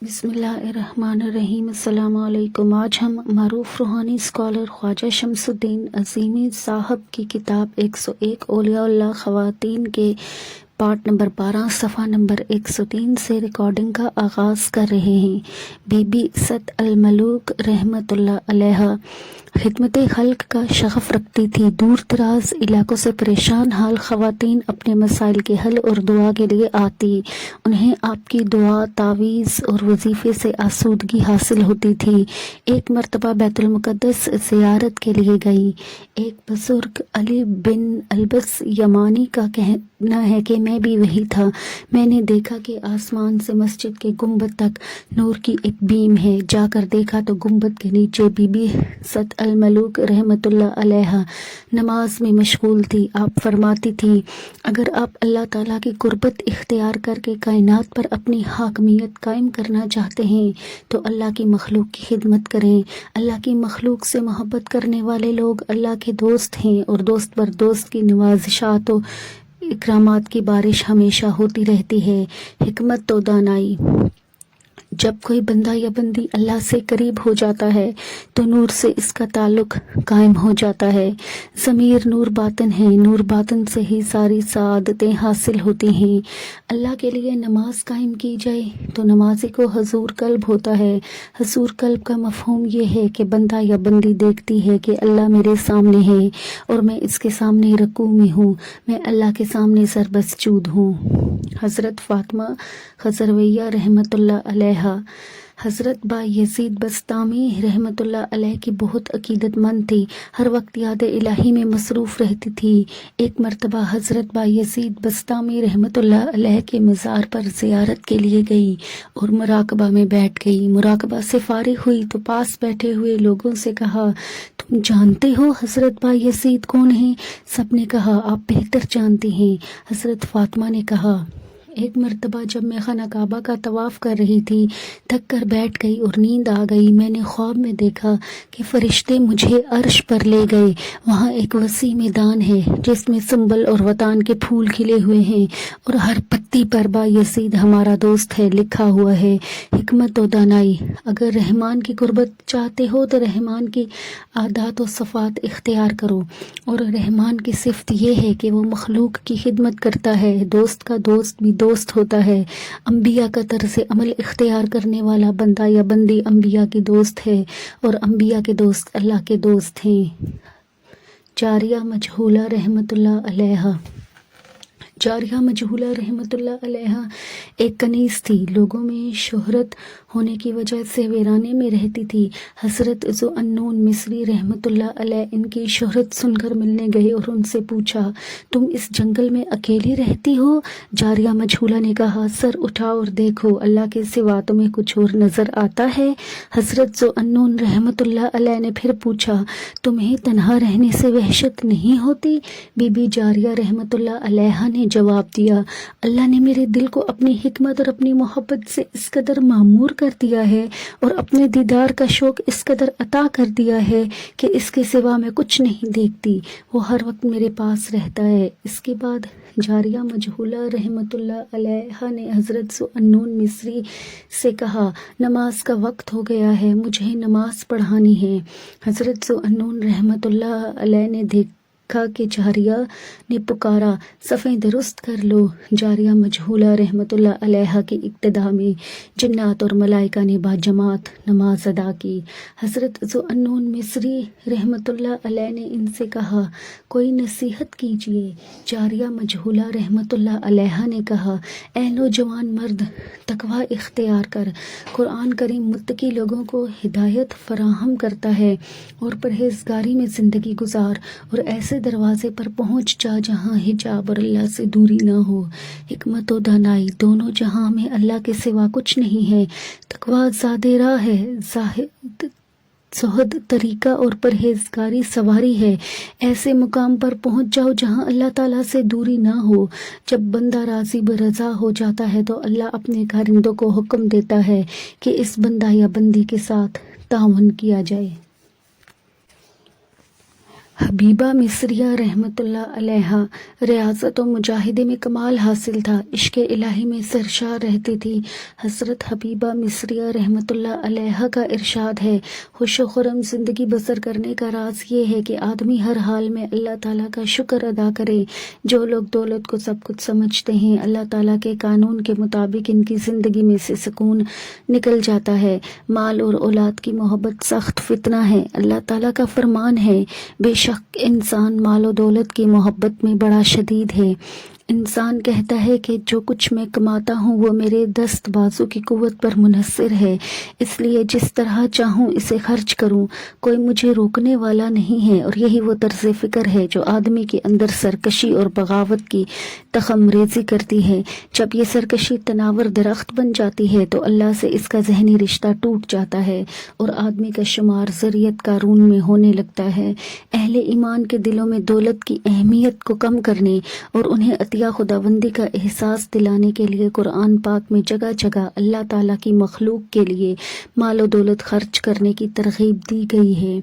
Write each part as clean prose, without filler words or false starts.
بسم اللہ الرحمن الرحیم۔ السلام علیکم۔ آج ہم معروف روحانی اسکالر خواجہ شمس الدین عظیمی صاحب کی کتاب 101 اولیاء اللہ خواتین کے پارٹ نمبر 12 صفحہ نمبر 103 سے ریکارڈنگ کا آغاز کر رہے ہیں۔ بی بی ست الملوک رحمۃ اللہ علیہا خدمت خلق کا شغف رکھتی تھی۔ دور دراز علاقوں سے پریشان حال خواتین اپنے مسائل کے حل اور دعا کے لیے آتی۔ انہیں آپ کی دعا، تعویذ اور وظیفے سے آسودگی حاصل ہوتی تھی۔ ایک مرتبہ بیت المقدس زیارت کے لیے گئی۔ ایک بزرگ علی بن البس یمانی کا کہنا ہے کہ میں بھی وہی تھا۔ میں نے دیکھا کہ آسمان سے مسجد کے گنبد تک نور کی ایک بیم ہے۔ جا کر دیکھا تو گنبد کے نیچے بی بی ست الملوک رحمۃ اللہ علیہا نماز میں مشغول تھی۔ آپ فرماتی تھی، اگر آپ اللہ تعالیٰ کی قربت اختیار کر کے کائنات پر اپنی حاکمیت قائم کرنا چاہتے ہیں تو اللہ کی مخلوق کی خدمت کریں۔ اللہ کی مخلوق سے محبت کرنے والے لوگ اللہ کے دوست ہیں، اور دوست پر دوست کی نوازشات و اکرامات کی بارش ہمیشہ ہوتی رہتی ہے۔ حکمت و دانائی۔ جب کوئی بندہ یا بندی اللہ سے قریب ہو جاتا ہے تو نور سے اس کا تعلق قائم ہو جاتا ہے۔ ضمیر نور باطن ہے، نور باطن سے ہی ساری سعادتیں حاصل ہوتی ہیں۔ اللہ کے لیے نماز قائم کی جائے تو نمازی کو حضور قلب ہوتا ہے۔ حضور قلب کا مفہوم یہ ہے کہ بندہ یا بندی دیکھتی ہے کہ اللہ میرے سامنے ہے اور میں اس کے سامنے رکوع میں ہوں، میں اللہ کے سامنے سر بسجود ہوں۔ حضرت فاطمہ خضرویہ رحمۃ اللہ علیہا حضرت با یزید بسطامی رحمۃ اللہ علیہ کی بہت عقیدت مند تھی، ہر وقت یاد الہی میں مصروف رہتی تھی۔ ایک مرتبہ حضرت با یزید بسطامی رحمۃ اللہ علیہ کے مزار پر زیارت کے لیے گئی اور مراقبہ میں بیٹھ گئی۔ مراقبہ سے فارغ ہوئی تو پاس بیٹھے ہوئے لوگوں سے کہا، تم جانتے ہو حضرت با یزید کون ہیں؟ سب نے کہا، آپ بہتر جانتی ہیں۔ حضرت فاطمہ نے کہا، ایک مرتبہ جب میں خانہ کعبہ کا طواف کر رہی تھی، تھک کر بیٹھ گئی اور نیند آ گئی۔ میں نے خواب میں دیکھا کہ فرشتے مجھے عرش پر لے گئے۔ وہاں ایک وسیع میدان ہے جس میں سنبل اور وطان کے پھول کھلے ہوئے ہیں، اور ہر پتی پر با یزید ہمارا دوست ہے لکھا ہوا ہے۔ حکمت و دانائی۔ اگر رحمان کی قربت چاہتے ہو تو رحمان کی عادات و صفات اختیار کرو، اور رحمان کی صفت یہ ہے کہ وہ مخلوق کی خدمت کرتا ہے۔ دوست کا دوست بھی دوست ہوتا ہے۔ انبیاء کا طرز عمل اختیار کرنے والا بندہ یا بندی انبیاء کی دوست ہے، اور انبیاء کے دوست اللہ کے دوست ہیں۔ جاریہ مجہولہ رحمۃ اللہ علیہا جاریہ مجہولہ رحمۃ اللہ علیہا ایک کنیز تھی۔ لوگوں میں شہرت ہونے کی وجہ سے ویرانے میں رہتی تھی۔ حضرت ذو النون مصری رحمۃ اللہ علیہ ان کی شہرت سن کر ملنے گئے اور ان سے پوچھا، تم اس جنگل میں اکیلی رہتی ہو؟ جاریہ مجہولہ نے کہا، سر اٹھاؤ اور دیکھو، اللہ کے سوا تمہیں کچھ اور نظر آتا ہے؟ حضرت ذو النون رحمۃ اللہ علیہ نے پھر پوچھا، تمہیں تنہا رہنے سے وحشت نہیں ہوتی؟ بی بی جاریہ رحمۃ اللہ علیہا نے جواب دیا، اللہ نے میرے دل کو اپنی حکمت اور اپنی محبت سے اس قدر معمور کر دیا ہے اور اپنے دیدار کا شوق اس قدر عطا کر دیا ہے کہ اس کے سوا میں کچھ نہیں دیکھتی۔ وہ ہر وقت میرے پاس رہتا ہے۔ اس کے بعد جاریہ مجہولہ رحمۃ اللہ علیہا نے حضرت ذو النون مصری سے کہا، نماز کا وقت ہو گیا ہے، مجھے نماز پڑھانی ہے۔ حضرت ذو النون رحمۃ اللہ علیہ نے دیکھا کہ جاریہ نے پکارا، صفیں درست کر لو۔ جاریہ مجہولہ رحمۃ اللہ علیہا کی ابتدا میں جنات اور ملائکہ نے باجماعت نماز ادا کی۔ حضرت ذو النون مصری رحمۃ اللہ علیہ نے ان سے کہا، کوئی نصیحت کیجیے۔ جاریہ مجہولہ رحمۃ اللہ علیہا نے کہا، اے نوجوان مرد، تقوی اختیار کر۔ قرآن کریم متقی لوگوں کو ہدایت فراہم کرتا ہے، اور پرہیزگاری میں زندگی گزار، اور ایسے دروازے پر پہنچ جا جہاں حجاب اور اللہ سے دوری نہ ہو۔ حکمت و دانائی۔ دونوں جہاں میں اللہ کے سوا کچھ نہیں ہے۔ تقوی زاد راہ ہے، زہد طریقہ اور پرہیزگاری سواری ہے۔ ایسے مقام پر پہنچ جاؤ جہاں اللہ تعالیٰ سے دوری نہ ہو۔ جب بندہ راضی برضا ہو جاتا ہے تو اللہ اپنے کارندوں کو حکم دیتا ہے کہ اس بندہ یا بندی کے ساتھ تعاون کیا جائے۔ حبیبہ مصریہ رحمۃ اللہ علیہا ریاضت و مجاہدے میں کمال حاصل تھا، عشق الہی میں سرشار رہتی تھی۔ حضرت حبیبہ مصریہ رحمۃ اللہ علیہا کا ارشاد ہے، خوش و خرم زندگی بسر کرنے کا راز یہ ہے کہ آدمی ہر حال میں اللہ تعالیٰ کا شکر ادا کرے۔ جو لوگ دولت کو سب کچھ سمجھتے ہیں، اللہ تعالیٰ کے قانون کے مطابق ان کی زندگی میں سے سکون نکل جاتا ہے۔ مال اور اولاد کی محبت سخت فتنہ ہے۔ اللہ تعالیٰ کا فرمان ہے، بے شک انسان مال و دولت کی محبت میں بڑا شدید ہے۔ انسان کہتا ہے کہ جو کچھ میں کماتا ہوں وہ میرے دست بازو کی قوت پر منحصر ہے، اس لیے جس طرح چاہوں اسے خرچ کروں، کوئی مجھے روکنے والا نہیں ہے۔ اور یہی وہ طرز فکر ہے جو آدمی کے اندر سرکشی اور بغاوت کی تخم ریزی کرتی ہے۔ جب یہ سرکشی تناور درخت بن جاتی ہے تو اللہ سے اس کا ذہنی رشتہ ٹوٹ جاتا ہے اور آدمی کا شمار ذریت قارون میں ہونے لگتا ہے۔ اہل ایمان کے دلوں میں دولت کی اہمیت کو کم کرنے اور انہیں عطیہ خداوندی کا احساس دلانے کے لیے قرآن پاک میں جگہ جگہ اللہ تعالیٰ کی مخلوق کے لیے مال و دولت خرچ کرنے کی ترغیب دی گئی ہے۔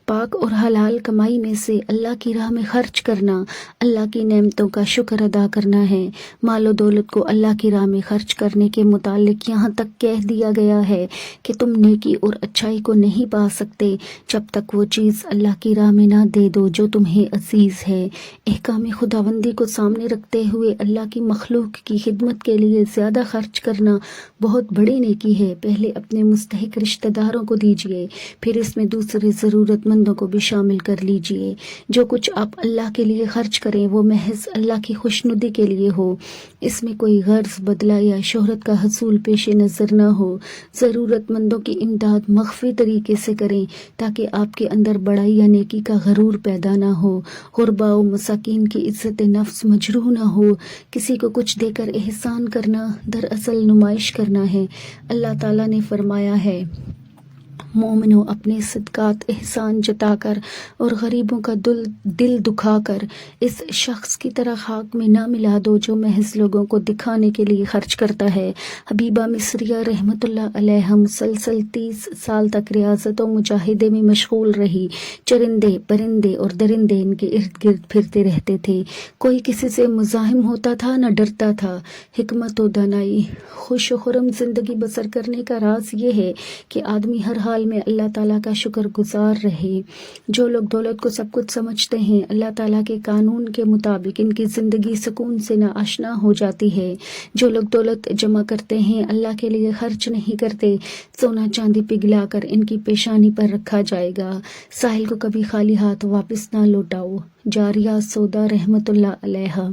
پاک اور حلال کمائی میں سے اللہ کی راہ میں خرچ کرنا اللہ کی نعمتوں کا شکر ادا کرنا ہے۔ مال و دولت کو اللہ کی راہ میں خرچ کرنے کے متعلق یہاں تک کہہ دیا گیا ہے کہ تم نیکی اور اچھائی کو نہیں پا سکتے جب تک وہ چیز اللہ کی راہ میں نہ دے دو جو تمہیں عزیز ہے۔ احکام خداوندی کو سامنے رکھتے ہوئے اللہ کی مخلوق کی خدمت کے لیے زیادہ خرچ کرنا بہت بڑی نیکی ہے۔ پہلے اپنے مستحق رشتہ داروں کو دیجیے، پھر اس میں دوسرے ضرورت مندوں کو بھی شامل کر لیجیے۔ جو کچھ آپ اللہ کے لیے خرچ کریں وہ محض اللہ کی خوشنودی کے لیے ہو، اس میں کوئی غرض، بدلہ یا شہرت کا حصول پیش نظر نہ ہو۔ ضرورت مندوں کی امداد مخفی طریقے سے کریں تاکہ آپ کے اندر بڑائی یا نیکی کا غرور پیدا نہ ہو۔ غرباء و مساکین کی عزت نفس مجروح نہ ہو۔ کسی کو کچھ دے کر احسان کرنا دراصل نمائش کرنا ہے۔ اللہ تعالیٰ نے فرمایا ہے، مومنو اپنے صدقات احسان جتا کر اور غریبوں کا دل دکھا کر اس شخص کی طرح خاک میں نہ ملا دو جو محض لوگوں کو دکھانے کے لیے خرچ کرتا ہے۔ حبیبہ مصریہ رحمۃ اللہ علیہا مسلسل 30 سال تک ریاضت و مجاہدے میں مشغول رہی۔ چرندے، پرندے اور درندے ان کے ارد گرد پھرتے رہتے تھے۔ کوئی کسی سے مزاحم ہوتا تھا نہ ڈرتا تھا۔ حکمت و دانائی، خوش و خرم زندگی بسر کرنے کا راز یہ ہے کہ آدمی ہر حال میں اللہ تعالیٰ کا شکر گزار رہے۔ جو لوگ دولت کو سب کچھ سمجھتے ہیں، اللہ تعالیٰ کے قانون کے مطابق ان کی زندگی سکون سے ناآشنا ہو جاتی ہے۔ جو لوگ دولت جمع کرتے ہیں، اللہ کے لیے خرچ نہیں کرتے، سونا چاندی پگھلا کر ان کی پیشانی پر رکھا جائے گا۔ ساحل کو کبھی خالی ہاتھ واپس نہ لوٹاؤ۔ جاریہ سودا رحمۃ اللہ علیہا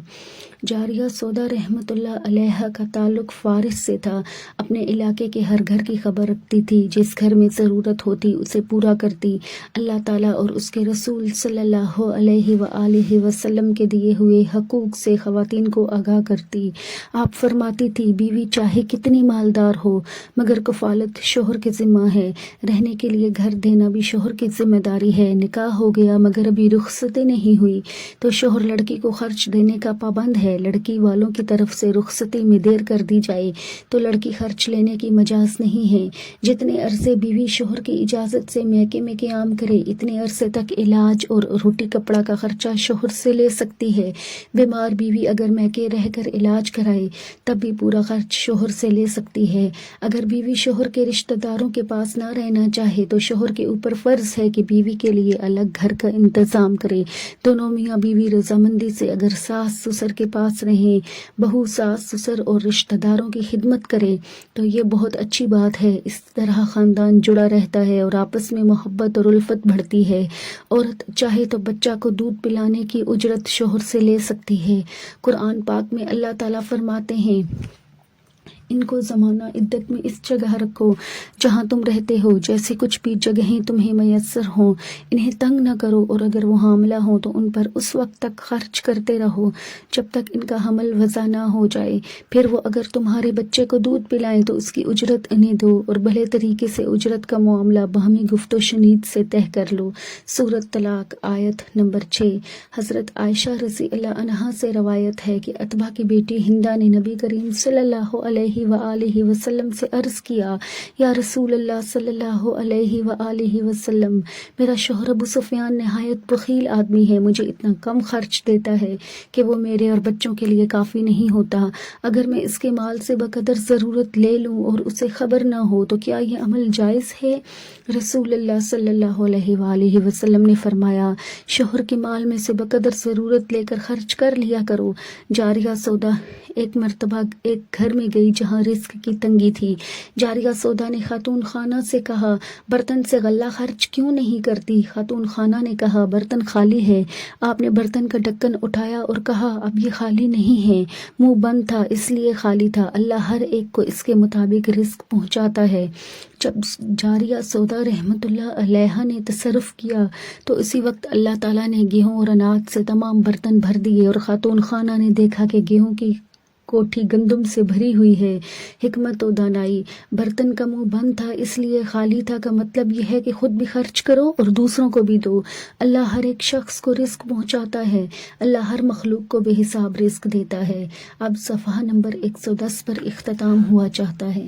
جاریہ سودا رحمۃ اللہ علیہا کا تعلق فارس سے تھا۔ اپنے علاقے کے ہر گھر کی خبر رکھتی تھی، جس گھر میں ضرورت ہوتی اسے پورا کرتی۔ اللہ تعالیٰ اور اس کے رسول صلی اللہ علیہ وآلہ وسلم کے دیے ہوئے حقوق سے خواتین کو آگاہ کرتی۔ آپ فرماتی تھی، بیوی چاہے کتنی مالدار ہو مگر کفالت شوہر کے ذمہ ہے۔ رہنے کے لیے گھر دینا بھی شوہر کی ذمہ داری ہے۔ نکاح ہو گیا مگر ابھی رخصتی نہیں ہوئی تو شوہر لڑکی کو خرچ دینے کا پابند ہے۔ لڑکی والوں کی طرف سے رخصتی میں دیر کر دی جائے تو لڑکی خرچ لینے کی مجاز نہیں ہے۔ جتنے عرصے بیوی شوہر کی اجازت سے میکے میں قیام کرے اتنے عرصے تک علاج اور روٹی کپڑا کا خرچہ شوہر سے لے سکتی ہے۔ بیمار بیوی اگر میکے رہ کر علاج کرائے تب بھی پورا خرچ شوہر سے لے سکتی ہے۔ اگر بیوی شوہر کے رشتہ داروں کے پاس نہ رہنا چاہے تو شوہر کے اوپر فرض ہے کہ بیوی کے لیے الگ گھر کا انتظام کرے۔ دونوں میاں بیوی رضامندی سے اگر ساس سسر کے پاس رہیں، بہو ساس سسر اور رشتہ داروں کی خدمت کرے تو یہ بہت اچھی بات ہے۔ اس طرح خاندان جڑا رہتا ہے اور آپس میں محبت اور الفت بڑھتی ہے۔ عورت چاہے تو بچہ کو دودھ پلانے کی اجرت شوہر سے لے سکتی ہے۔ قرآن پاک میں اللہ تعالیٰ فرماتے ہیں، ان کو زمانہ عدت میں اس جگہ رکھو جہاں تم رہتے ہو، جیسے کچھ بھی جگہیں تمہیں میسر ہوں۔ انہیں تنگ نہ کرو اور اگر وہ حاملہ ہوں تو ان پر اس وقت تک خرچ کرتے رہو جب تک ان کا حمل وضع نہ ہو جائے۔ پھر وہ اگر تمہارے بچے کو دودھ پلائیں تو اس کی اجرت انہیں دو اور بھلے طریقے سے اجرت کا معاملہ باہمی گفت و شنید سے طے کر لو۔ سورۃ طلاق آیت نمبر 6۔ حضرت عائشہ رضی اللہ عنہا سے روایت ہے کہ عتبہ کی بیٹی ہندہ نے نبی کریم صلی اللہ علیہ علیہ وآلہ وسلم سے عرض کیا یا رسول اللہ صلی اللہ علیہ وآلہ وسلم، میرا شوہر ابو سفیان نہایت بخیل آدمی ہے، مجھے اتنا کم خرچ دیتا ہے کہ وہ میرے اور بچوں کے لیے کافی نہیں ہوتا۔ اگر میں اس کے مال سے بقدر ضرورت لے لوں اور اسے خبر نہ ہو تو کیا یہ عمل جائز ہے؟ رسول اللہ صلی اللہ علیہ وآلہ وسلم نے فرمایا، شوہر کے مال میں سے بقدر ضرورت لے کر خرچ کر لیا کرو۔ جاریہ سودا ایک مرتبہ ایک گھر میں گئی جہاں رزق کی تنگی تھی۔ جاریہ سودا نے خاتون خانہ سے کہا، برتن سے غلہ خرچ کیوں نہیں کرتی؟ خاتون خانہ نے کہا، برتن خالی ہے۔ آپ نے برتن کا ڈھکن اٹھایا اور کہا، اب یہ خالی نہیں ہے، منہ بند تھا اس لیے خالی تھا۔ اللہ ہر ایک کو اس کے مطابق رزق پہنچاتا ہے۔ جب جاریہ سودا رحمت اللہ علیہا نے تصرف کیا تو اسی وقت اللہ تعالیٰ نے گیہوں اور اناج سے تمام برتن بھر دیے، اور خاتون خانہ نے دیکھا کہ گیہوں کی کوٹھی گندم سے بھری ہوئی ہے۔ حکمت و دانائی، برتن کا منہ بند تھا اس لیے خالی تھا کا مطلب یہ ہے کہ خود بھی خرچ کرو اور دوسروں کو بھی دو۔ اللہ ہر ایک شخص کو رزق پہنچاتا ہے، اللہ ہر مخلوق کو بے حساب رزق دیتا ہے۔ اب صفحہ نمبر 110 پر اختتام ہوا چاہتا ہے۔